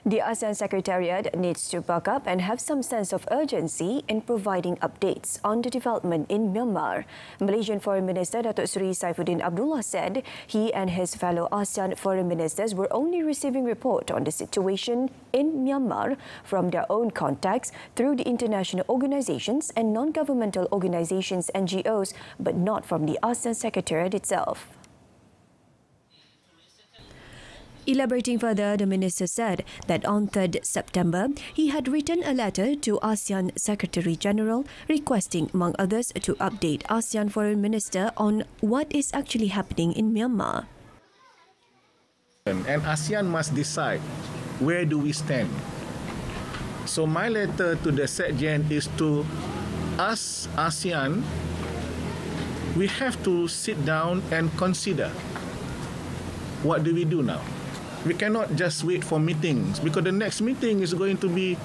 The ASEAN Secretariat needs to buck up and have some sense of urgency in providing updates on the development in Myanmar. Malaysian Foreign Minister Datuk Seri Saifuddin Abdullah said he and his fellow ASEAN foreign ministers were only receiving report on the situation in Myanmar from their own contacts through the international organizations and non-governmental organizations NGOs, but not from the ASEAN Secretariat itself. Elaborating further, the minister said that on 3rd September, he had written a letter to ASEAN Secretary-General requesting, among others, to update ASEAN Foreign Minister on what is actually happening in Myanmar. And ASEAN must decide where do we stand. So my letter to the Sept is to us, ASEAN, we have to sit down and consider what do we do now. We cannot just wait for meetings because the next meeting is going to be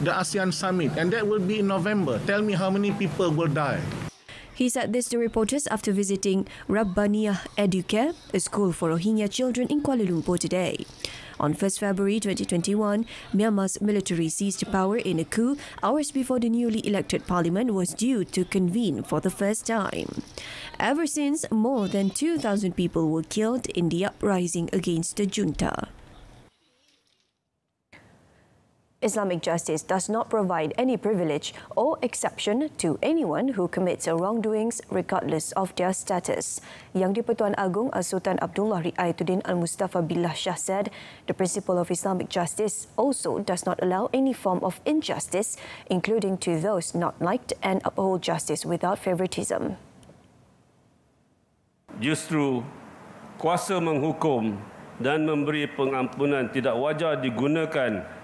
the ASEAN Summit and that will be in November. Tell me how many people will die. He said this to reporters after visiting Rabbaniyah Educare, a school for Rohingya children in Kuala Lumpur today. On 1st February 2021, Myanmar's military seized power in a coup hours before the newly elected parliament was due to convene for the first time. Ever since, more than 2,000 people were killed in the uprising against the junta. Islamic justice does not provide any privilege or exception to anyone who commits wrongdoings regardless of their status. Yang di-Pertuan Agong Sultan Abdullah Riayatuddin Al-Mustafa Billah Shah said the principle of Islamic justice also does not allow any form of injustice, including to those not liked, and uphold justice without favoritism. Justru kuasa menghukum dan memberi pengampunan tidak wajar digunakan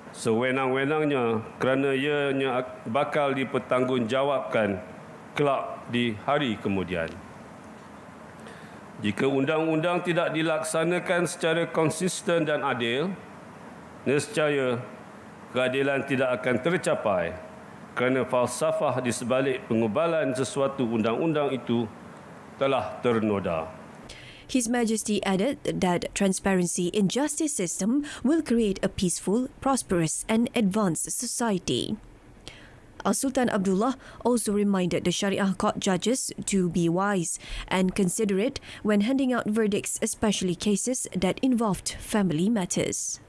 sewenang-wenangnya kerana ianya bakal dipertanggungjawabkan kelak di hari kemudian. Jika undang-undang tidak dilaksanakan secara konsisten dan adil, nescaya keadilan tidak akan tercapai kerana falsafah di sebalik pengubalan sesuatu undang-undang itu telah ternoda. His Majesty added that transparency in justice system will create a peaceful, prosperous and advanced society. Sultan Abdullah also reminded the Sharia court judges to be wise and considerate when handing out verdicts, especially cases that involved family matters.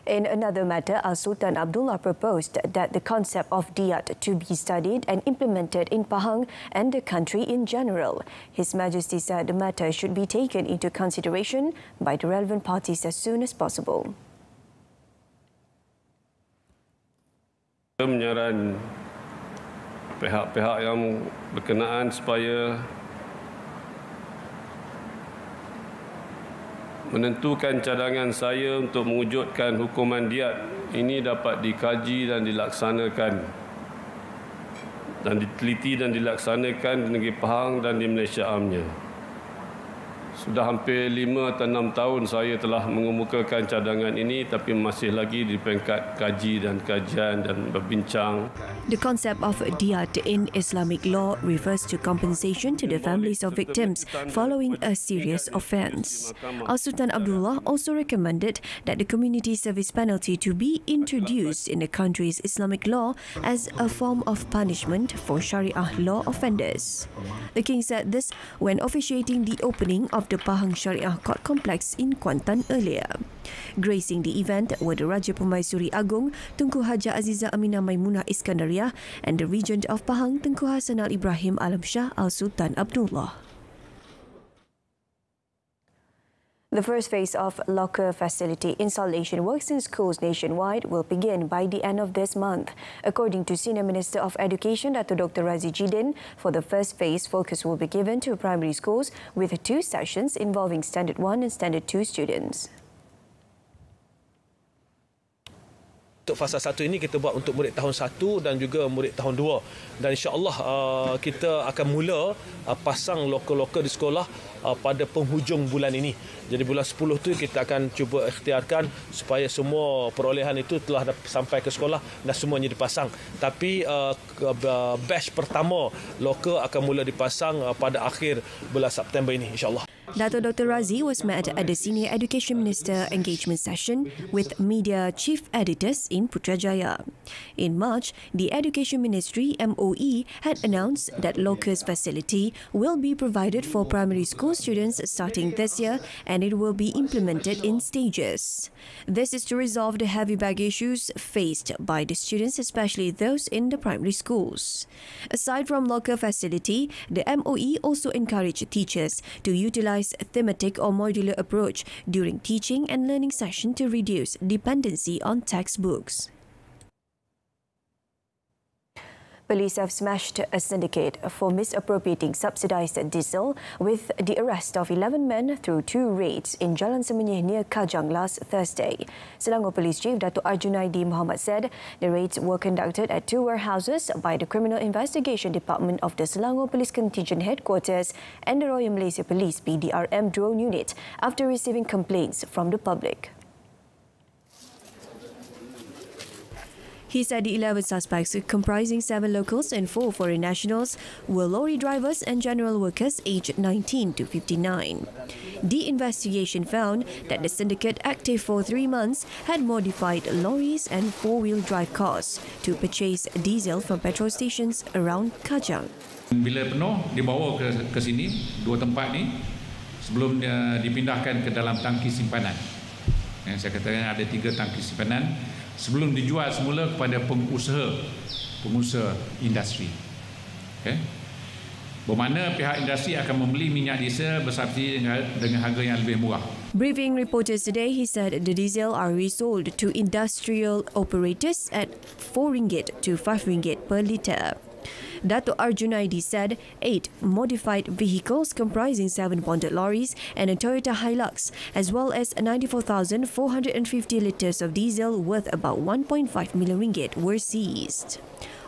In another matter, Sultan Abdullah proposed that the concept of diyat to be studied and implemented in Pahang and the country in general. His Majesty said the matter should be taken into consideration by the relevant parties as soon as possible. Menyaran pihak-pihak yang berkenaan supaya menentukan cadangan saya untuk mewujudkan hukuman diat ini dapat dikaji dan dilaksanakan dan diteliti dan dilaksanakan di negeri Pahang dan di Malaysia amnya. Sudah hampir 5 atau 6 tahun saya telah mengemukakan cadangan ini tapi masih lagi di peringkat kaji dan kajian dan berbincang. The concept of diyat in Islamic law refers to compensation to the families of victims following a serious offence. Sultan Abdullah also recommended that the community service penalty to be introduced in the country's Islamic law as a form of punishment for Sharia law offenders. The King said this when officiating the opening of the Pahang Syariah Court Complex in Kuantan earlier. Gracing the event were the Raja Pemaisuri Agong Tunku Haja Aziza Aminah Maimunah Iskandariah and the Regent of Pahang Tunku Hasanal Ibrahim Alam Shah Sultan Abdullah. The first phase of locker facility installation works in schools nationwide will begin by the end of this month. According to Senior Minister of Education, Dr. Razi Jidin, for the first phase, focus will be given to primary schools with 2 sessions involving Standard 1 and Standard 2 students. Untuk fasa 1 ini kita buat untuk murid tahun 1 dan juga murid tahun 2. Dan insya-Allah kita akan mula pasang loker-loker di sekolah pada penghujung bulan ini. Jadi bulan 10 tu kita akan cuba ikhtiarkan supaya semua perolehan itu telah sampai ke sekolah dan semuanya dipasang. Tapi batch pertama loker akan mula dipasang pada akhir bulan September ini insya-Allah. Dato Dr. Razi was met at the Senior Education Minister engagement session with media chief editors in Putrajaya. In March, the Education Ministry MOE had announced that Locus facility will be provided for primary school students starting this year, and it will be implemented in stages. This is to resolve the heavy bag issues faced by the students, especially those in the primary schools. Aside from locker facility, the MOE also encouraged teachers to utilize thematic or modular approach during teaching and learning session to reduce dependency on textbooks. Police have smashed a syndicate for misappropriating subsidised diesel with the arrest of 11 men through 2 raids in Jalan Semenyih near Kajang last Thursday. Selangor Police Chief Dato' Arjunaidi Muhammad said the raids were conducted at 2 warehouses by the Criminal Investigation Department of the Selangor Police Contingent Headquarters and the Royal Malaysia Police BDRM drone unit after receiving complaints from the public. He said the 11 suspects, comprising 7 locals and 4 foreign nationals, were lorry drivers and general workers aged 19 to 59. The investigation found that the syndicate, active for 3 months, had modified lorries and 4-wheel drive cars to purchase diesel from petrol stations around Kajang. Bila penuh, dibawa ke sini, 2 tempat ni, sebelum dia dipindahkan ke dalam tangki simpanan. Yang saya katakan ada 3 tangki simpanan. Sebelum dijual semula kepada pengusaha industri. Okay. Bermakna pihak industri akan membeli minyak diesel bersubsidi dengan harga yang lebih murah. Briefing reporters today, he said the diesel are resold to industrial operators at RM4 to RM5 per litre. Dato' Arjunaidi said 8 modified vehicles comprising 7 bonded lorries and a Toyota Hilux, as well as 94,450 litres of diesel worth about RM1.5 million were seized.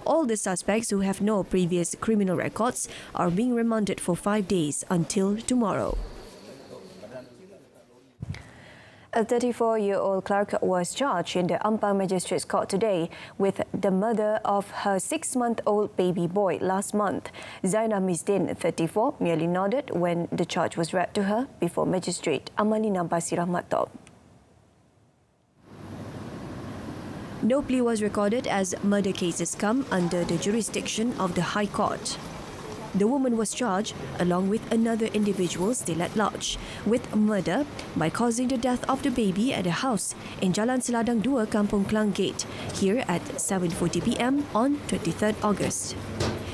All the suspects who have no previous criminal records are being remanded for 5 days until tomorrow. A 34-year-old clerk was charged in the Ampang Magistrates Court today with the murder of her 6-month-old baby boy last month. Zainah Misdin, 34, merely nodded when the charge was read to her before Magistrate Amalina Basirah Matop. No plea was recorded as murder cases come under the jurisdiction of the High Court. The woman was charged, along with another individual still at large, with murder by causing the death of the baby at a house in Jalan Seladang 2, Kampung Klang Gate, here at 7:40 p.m. on 23rd August.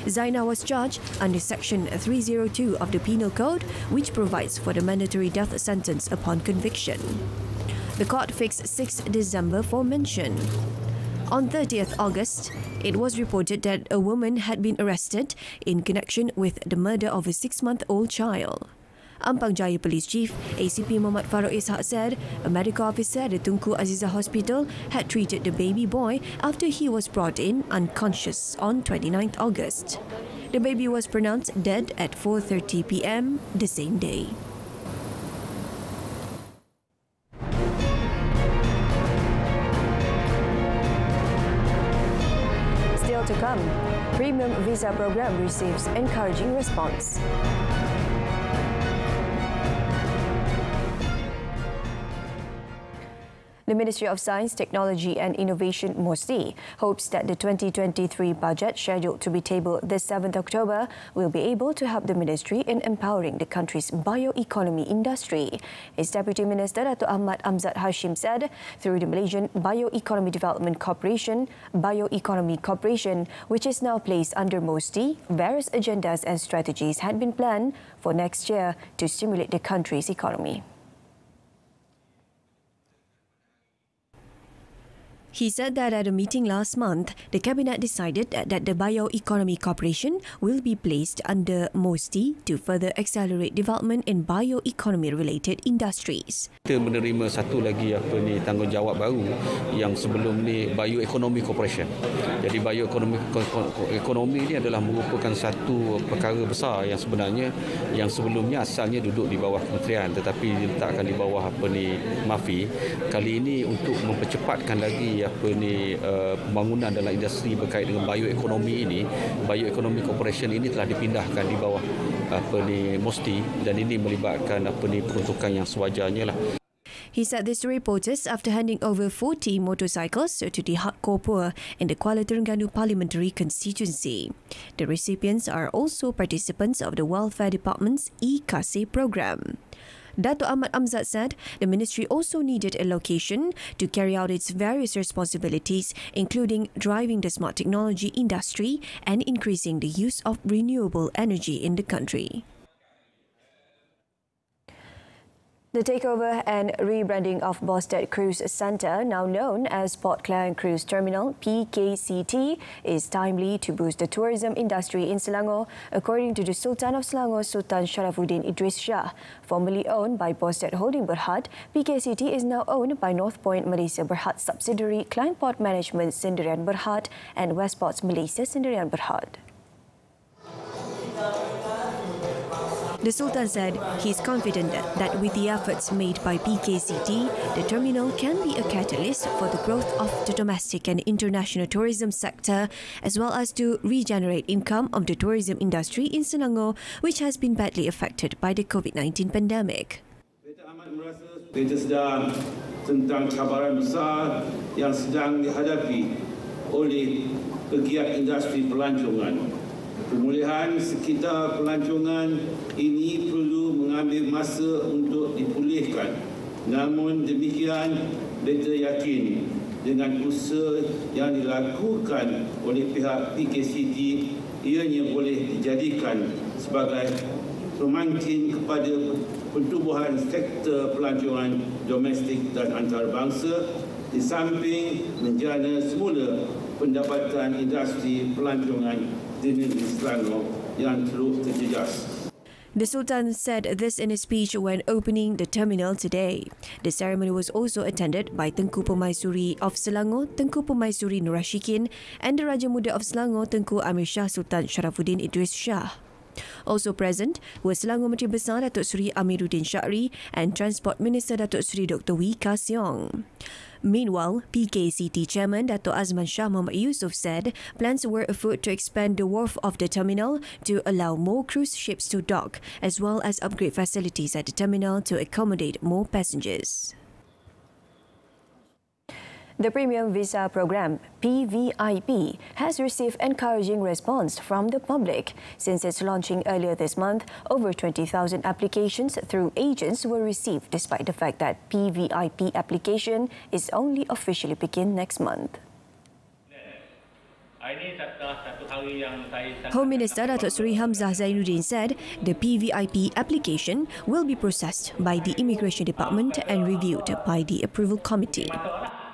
Zainah was charged under Section 302 of the Penal Code, which provides for the mandatory death sentence upon conviction. The court fixed 6 December for mention. On 30th August, it was reported that a woman had been arrested in connection with the murder of a 6-month-old child. Ampang Jaya Police Chief ACP Muhammad Farouk Ishak said a medical officer at the Tunku Azizah Hospital had treated the baby boy after he was brought in unconscious on 29th August. The baby was pronounced dead at 4:30 p.m. the same day. To come, Premium Visa Program receives encouraging response. The Ministry of Science, Technology and Innovation, MOSTI, hopes that the 2023 budget scheduled to be tabled this 7th October will be able to help the ministry in empowering the country's bioeconomy industry. Its Deputy Minister, Dato' Ahmad Amzad Hashim, said through the Malaysian Bioeconomy Development Corporation, which is now placed under MOSTI, various agendas and strategies had been planned for next year to stimulate the country's economy. He said that at a meeting last month, the Cabinet decided that the Bioeconomy Corporation will be placed under MOSTI to further accelerate development in bioeconomy-related industries. Kita menerima satu lagi tanggungjawab baru yang sebelum ni Bioeconomy Corporation. Jadi bioeconomy ini adalah merupakan satu perkara besar yang sebenarnya yang sebelumnya asalnya duduk di bawah kementerian tetapi diletakkan di bawah MAFI. Kali ini untuk mempercepatkan lagi pembangunan dalam industri berkait dengan bioekonomi ini, bioekonomi corporation ini telah dipindahkan di bawah Mosti, dan ini melibatkan peruntukan yang sewajarnya lah. He said this to reporters after handing over 40 motorcycles to the hardcore poor in the Kuala Terengganu Parliamentary constituency. The recipients are also participants of the Welfare Department's Kasih program. Dato' Ahmad Amzad said the ministry also needed a location to carry out its various responsibilities, including driving the smart technology industry and increasing the use of renewable energy in the country. The takeover and rebranding of Bosted Cruise Centre, now known as Port Klang Cruise Terminal (PKCT), is timely to boost the tourism industry in Selangor, according to the Sultan of Selangor, Sultan Sharafuddin Idris Shah. Formerly owned by Bosted Holding Berhad, PKCT is now owned by North Point Malaysia Berhad subsidiary Klang Port Management Sendirian Berhad and Westports Malaysia Sendirian Berhad. The Sultan said he is confident that with the efforts made by PKCT, the terminal can be a catalyst for the growth of the domestic and international tourism sector, as well as to regenerate income of the tourism industry in Selangor, which has been badly affected by the COVID-19 pandemic. Kita sedar tentang cabaran besar yang sedang dihadapi oleh pegiat industri pelancongan. Pemulihan sekitar pelancongan ini perlu mengambil masa untuk dipulihkan. Namun demikian, kita yakin dengan usaha yang dilakukan oleh pihak PKCT, ianya boleh dijadikan sebagai pemangkin kepada pertumbuhan sektor pelancongan domestik dan antarabangsa, di samping menjana semula pendapatan industri pelancongan di negeri Selangor yang terus terjejas. The Sultan said this in a speech when opening the terminal today. The ceremony was also attended by Tengku Permaisuri of Selangor, Tengku Permaisuri Nur Rashikin, and the Raja Muda of Selangor, Tengku Amir Shah Sultan Sharafuddin Idris Shah. Also present were Selangor Menteri Besar Datuk Seri Amiruddin Syahri and Transport Minister Datuk Seri Dr. Wee Ka Siong. Meanwhile, PKCT Chairman Dato' Azman Shah Muhammad Yusof said plans were afoot to expand the wharf of the terminal to allow more cruise ships to dock, as well as upgrade facilities at the terminal to accommodate more passengers. The Premium Visa Program, PVIP, has received encouraging response from the public. Since its launching earlier this month, over 20,000 applications through agents were received, despite the fact that PVIP application is only officially begin next month. Home Minister Datuk Seri Hamzah Zainuddin said the PVIP application will be processed by the Immigration Department and reviewed by the Approval Committee.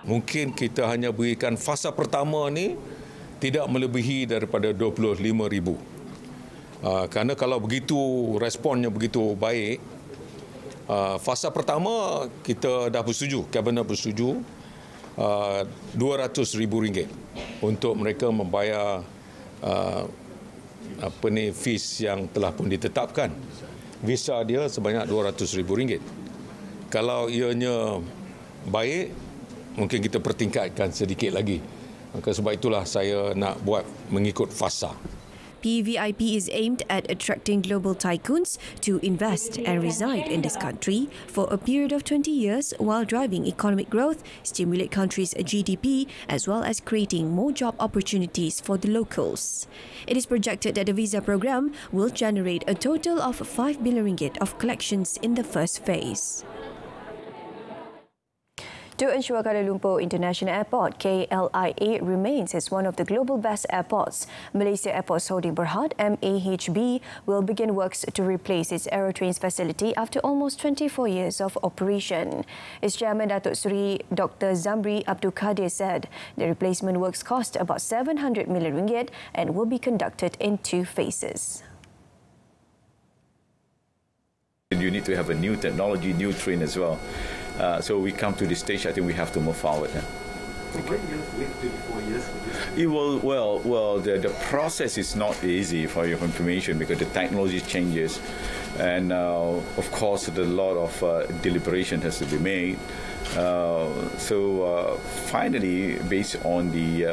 Mungkin kita hanya berikan fasa pertama ni tidak melebihi daripada 25,000. Kerana kalau begitu responnya begitu baik, fasa pertama kita dah bersetuju, Kabinet bersetuju RM200,000 untuk mereka membayar fees yang telah pun ditetapkan. Visa dia sebanyak RM200,000. Kalau ianya baik, mungkin kita pertingkatkan sedikit lagi. Maka sebab itulah saya nak buat mengikut fasa. PVIP is aimed at attracting global tycoons to invest and reside in this country for a period of 20 years while driving economic growth, stimulate country's GDP, as well as creating more job opportunities for the locals. It is projected that the visa program will generate a total of RM5 billion of collections in the first phase. To ensure Kuala Lumpur International Airport, KLIA, remains as one of the global best airports, Malaysia Airports Holding Berhad, MAHB, will begin works to replace its Aerotrains facility after almost 24 years of operation. Its chairman, Datuk Seri Dr. Zamri Abdul Qadir, said the replacement works cost about RM700 million and will be conducted in 2 phases. You need to have a new technology, new train as well. So we come to this stage, I think we have to move forward. The process is not easy for your information because the technology changes, and of course a lot of deliberation has to be made. Finally, based on the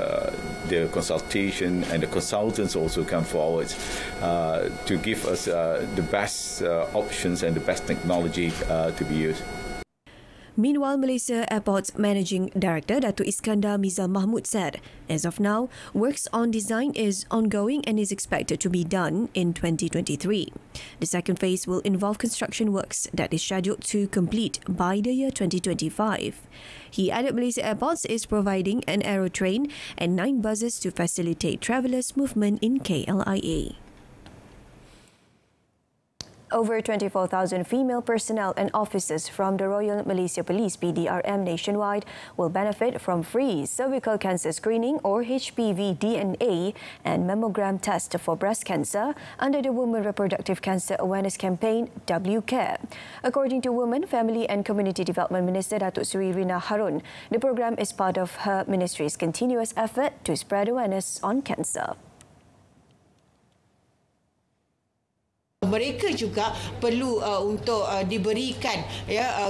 consultation, and the consultants also come forward to give us the best options and the best technology to be used. Meanwhile, Malaysia Airport's Managing Director Datuk Iskandar Mizal Mahmud said, as of now, works on design is ongoing and is expected to be done in 2023. The second phase will involve construction works that is scheduled to complete by the year 2025. He added Malaysia Airports is providing an aero train and 9 buses to facilitate travellers' movement in KLIA. Over 24,000 female personnel and officers from the Royal Malaysia Police (BDRM) nationwide will benefit from free cervical cancer screening or HPV DNA and mammogram test for breast cancer under the Women Reproductive Cancer Awareness Campaign WCARE. According to Women, Family and Community Development Minister Datuk Seri Rina Harun, the program is part of her ministry's continuous effort to spread awareness on cancer. Mereka juga perlu untuk diberikan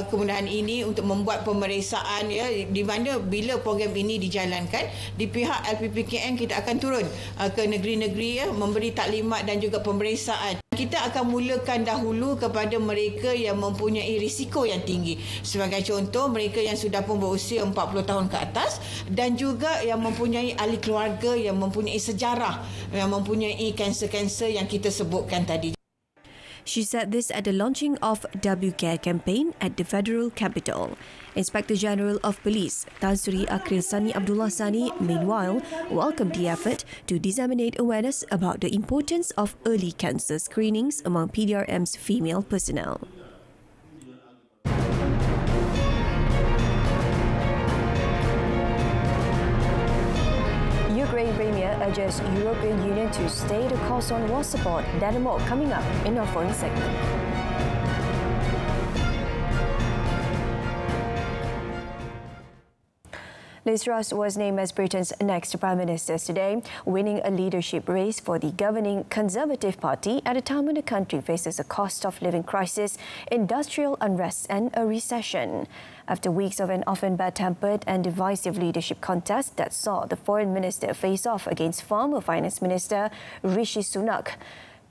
kemudahan ini untuk membuat pemeriksaan di mana bila program ini dijalankan di pihak LPPKN kita akan turun ke negeri-negeri memberi taklimat dan juga pemeriksaan. Kita akan mulakan dahulu kepada mereka yang mempunyai risiko yang tinggi. Sebagai contoh, mereka yang sudah pun berusia 40 tahun ke atas dan juga yang mempunyai ahli keluarga yang mempunyai sejarah, yang mempunyai kanser-kanser yang kita sebutkan tadi. She said this at the launching of WCARE campaign at the Federal Capital. Inspector General of Police Tan Sri Akhil Sani Abdullah Sani, meanwhile, welcomed the effort to disseminate awareness about the importance of early cancer screenings among PDRM's female personnel. Ukraine Premier urges European Union to stay the course on war support. That and more coming up in our foreign segment. Liz Truss was named as Britain's next Prime Minister today, winning a leadership race for the governing Conservative Party at a time when the country faces a cost of living crisis, industrial unrest and a recession. After weeks of an often bad-tempered and divisive leadership contest that saw the Foreign Minister face off against former Finance Minister Rishi Sunak,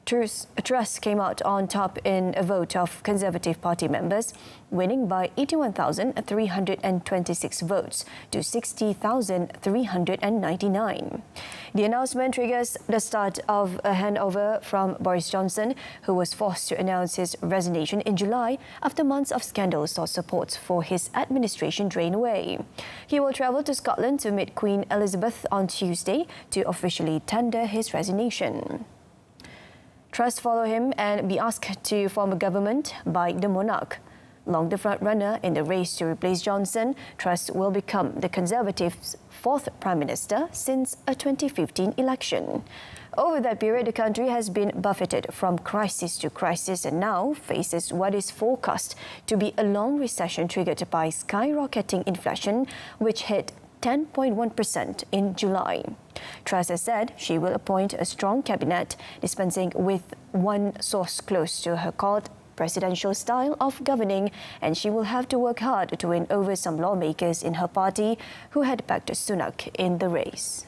Truss came out on top in a vote of Conservative Party members, winning by 81,326 votes to 60,399. The announcement triggers the start of a handover from Boris Johnson, who was forced to announce his resignation in July after months of scandals saw support for his administration drain away. He will travel to Scotland to meet Queen Elizabeth on Tuesday to officially tender his resignation. Truss follow him and be asked to form a government by the monarch. Long the front-runner in the race to replace Johnson, Truss will become the Conservatives' 4th Prime Minister since a 2015 election. Over that period, the country has been buffeted from crisis to crisis and now faces what is forecast to be a long recession triggered by skyrocketing inflation, which hit 10.1% in July. Truss has said she will appoint a strong cabinet, dispensing with one source close to her called presidential style of governing, and she will have to work hard to win over some lawmakers in her party who had backed Sunak in the race.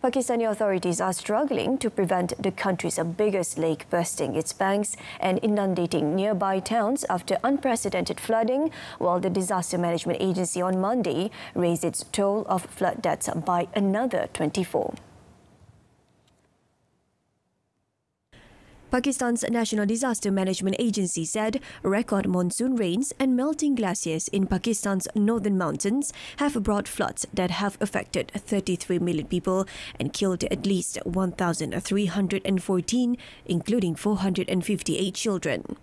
Pakistani authorities are struggling to prevent the country's biggest lake bursting its banks and inundating nearby towns after unprecedented flooding, while the Disaster Management Agency on Monday raised its toll of flood deaths by another 24. Pakistan's National Disaster Management Agency said record monsoon rains and melting glaciers in Pakistan's northern mountains have brought floods that have affected 33 million people and killed at least 1,314, including 458 children.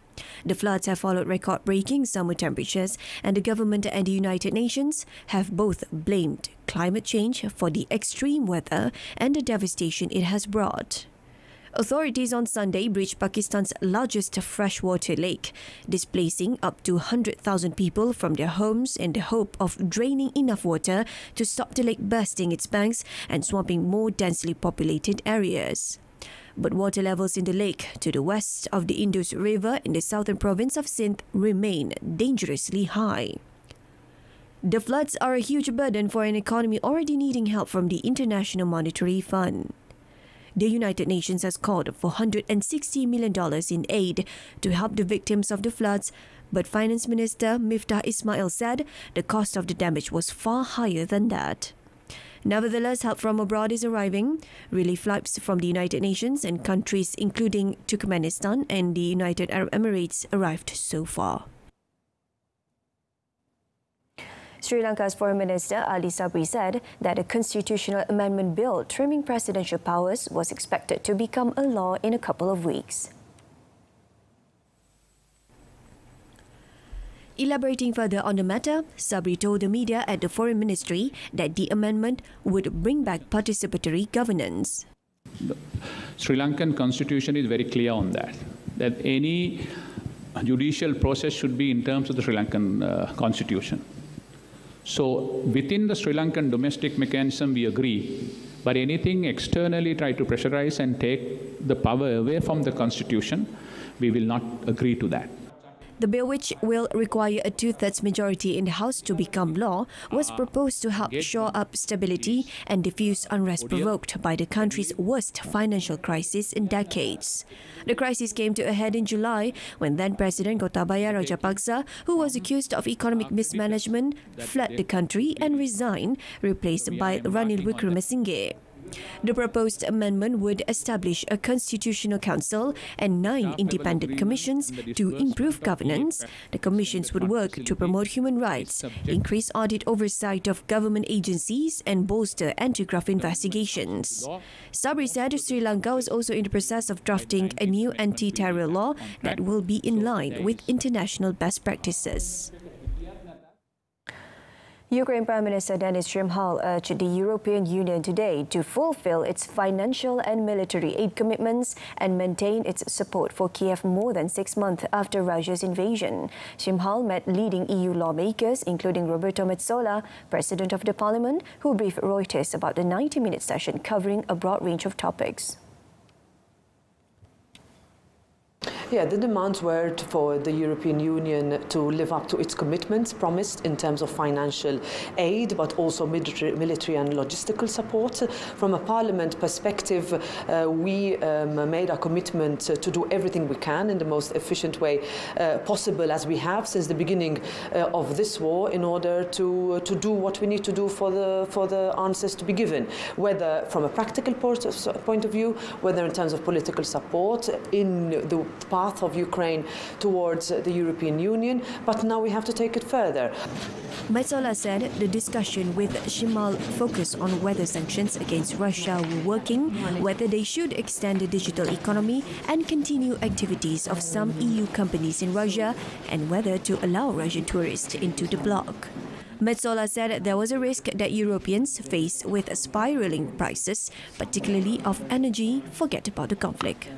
The floods have followed record-breaking summer temperatures, and the government and the United Nations have both blamed climate change for the extreme weather and the devastation it has brought. Authorities on Sunday breached Pakistan's largest freshwater lake, displacing up to 100,000 people from their homes in the hope of draining enough water to stop the lake bursting its banks and swamping more densely populated areas. But water levels in the lake to the west of the Indus River in the southern province of Sindh remain dangerously high. The floods are a huge burden for an economy already needing help from the International Monetary Fund. The United Nations has called for $160 million in aid to help the victims of the floods, but Finance Minister Miftah Ismail said the cost of the damage was far higher than that. Nevertheless, help from abroad is arriving. Relief flights from the United Nations and countries including Turkmenistan and the United Arab Emirates arrived so far. Sri Lanka's Foreign Minister Ali Sabri said that a constitutional amendment bill trimming presidential powers was expected to become a law in a couple of weeks. Elaborating further on the matter, Sabri told the media at the Foreign Ministry that the amendment would bring back participatory governance. The Sri Lankan constitution is very clear on that any judicial process should be in terms of the Sri Lankan constitution. So within the Sri Lankan domestic mechanism, we agree, but anything externally try to pressurize and take the power away from the constitution, we will not agree to that. The bill, which will require a two-thirds majority in the House to become law, was proposed to help shore up stability and diffuse unrest provoked by the country's worst financial crisis in decades. The crisis came to a head in July when then-President Gotabaya Rajapaksa, who was accused of economic mismanagement, fled the country and resigned, replaced by Ranil Wickremesinghe. The proposed amendment would establish a constitutional council and 9 independent commissions to improve governance. The commissions would work to promote human rights, increase audit oversight of government agencies, and bolster anti-graft investigations. Sabri said Sri Lanka was also in the process of drafting a new anti-terror law that will be in line with international best practices. Ukraine Prime Minister Denis Shmyhal urged the European Union today to fulfill its financial and military aid commitments and maintain its support for Kiev more than 6 months after Russia's invasion. Shmyhal met leading EU lawmakers, including Roberto Metsola, President of the Parliament, who briefed Reuters about the 90-minute session covering a broad range of topics. Yeah, the demands were for the European Union to live up to its commitments promised in terms of financial aid, but also military and logistical support. From a Parliament perspective, we made a commitment to do everything we can in the most efficient way possible, as we have since the beginning of this war, in order to do what we need to do for the answers to be given, whether from a practical point of view, whether in terms of political support in the path of Ukraine towards the European Union, but now we have to take it further. Metsola said the discussion with Shmyhal focused on whether sanctions against Russia were working, whether they should extend the digital economy and continue activities of some EU companies in Russia, and whether to allow Russian tourists into the bloc. Metsola said there was a risk that Europeans face with spiraling prices, particularly of energy, forget about the conflict.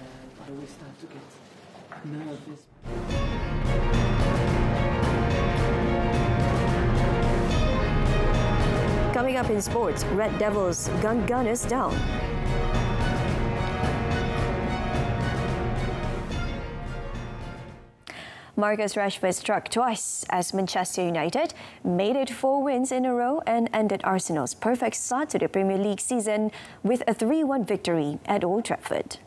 Coming up in sports, Red Devils gun gunners down. Marcus Rashford struck twice as Manchester United made it 4 wins in a row and ended Arsenal's perfect start to the Premier League season with a 3-1 victory at Old Trafford.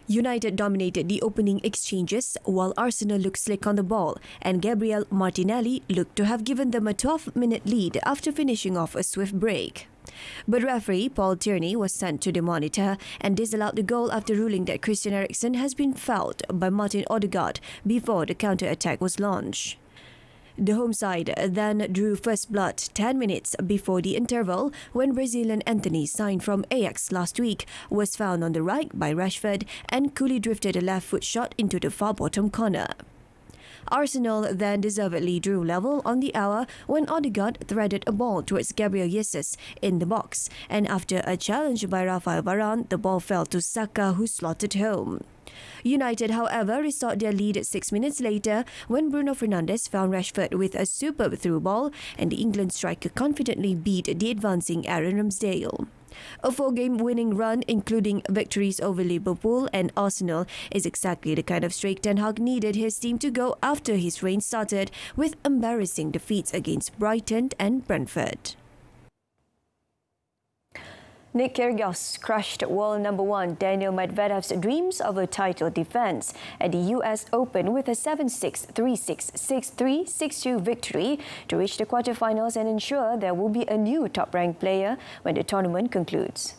United dominated the opening exchanges while Arsenal looked slick on the ball, and Gabriel Martinelli looked to have given them a 12-minute lead after finishing off a swift break. But referee Paul Tierney was sent to the monitor and disallowed the goal after ruling that Christian Eriksen has been fouled by Martin Odegaard before the counter-attack was launched. The home side then drew first blood 10 minutes before the interval when Brazilian Anthony, signed from Ajax last week, was found on the right by Rashford and coolly drifted a left foot shot into the far bottom corner. Arsenal then deservedly drew level on the hour when Odegaard threaded a ball towards Gabriel Jesus in the box, and after a challenge by Rafael Varane, the ball fell to Saka, who slotted home. United, however, restored their lead 6 minutes later when Bruno Fernandes found Rashford with a superb through ball, and the England striker confidently beat the advancing Aaron Ramsdale. A 4-game winning run, including victories over Liverpool and Arsenal, is exactly the kind of streak Ten Hag needed his team to go after his reign started with embarrassing defeats against Brighton and Brentford. Nick Kyrgios crushed world number 1 Daniil Medvedev's dreams of a title defense at the US Open with a 7-6, 3-6, 6-3, 6-2 victory to reach the quarterfinals and ensure there will be a new top-ranked player when the tournament concludes.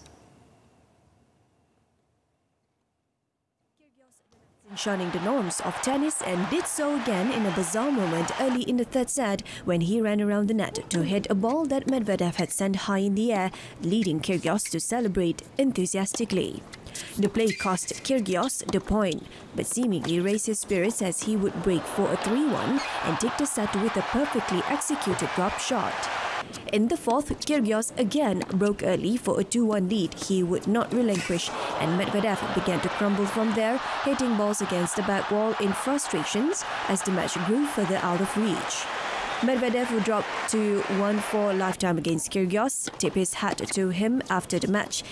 Shunning the norms of tennis and did so again in a bizarre moment early in the third set when he ran around the net to hit a ball that Medvedev had sent high in the air, leading Kyrgios to celebrate enthusiastically. The play cost Kyrgios the point, but seemingly raised his spirits as he would break for a 3-1 and take the set with a perfectly executed drop shot. In the fourth, Kyrgios again broke early for a 2-1 lead he would not relinquish, and Medvedev began to crumble from there, hitting balls against the back wall in frustrations as the match grew further out of reach. Medvedev, who dropped to 1-4 lifetime against Kyrgios, tipped his hat to him after the match,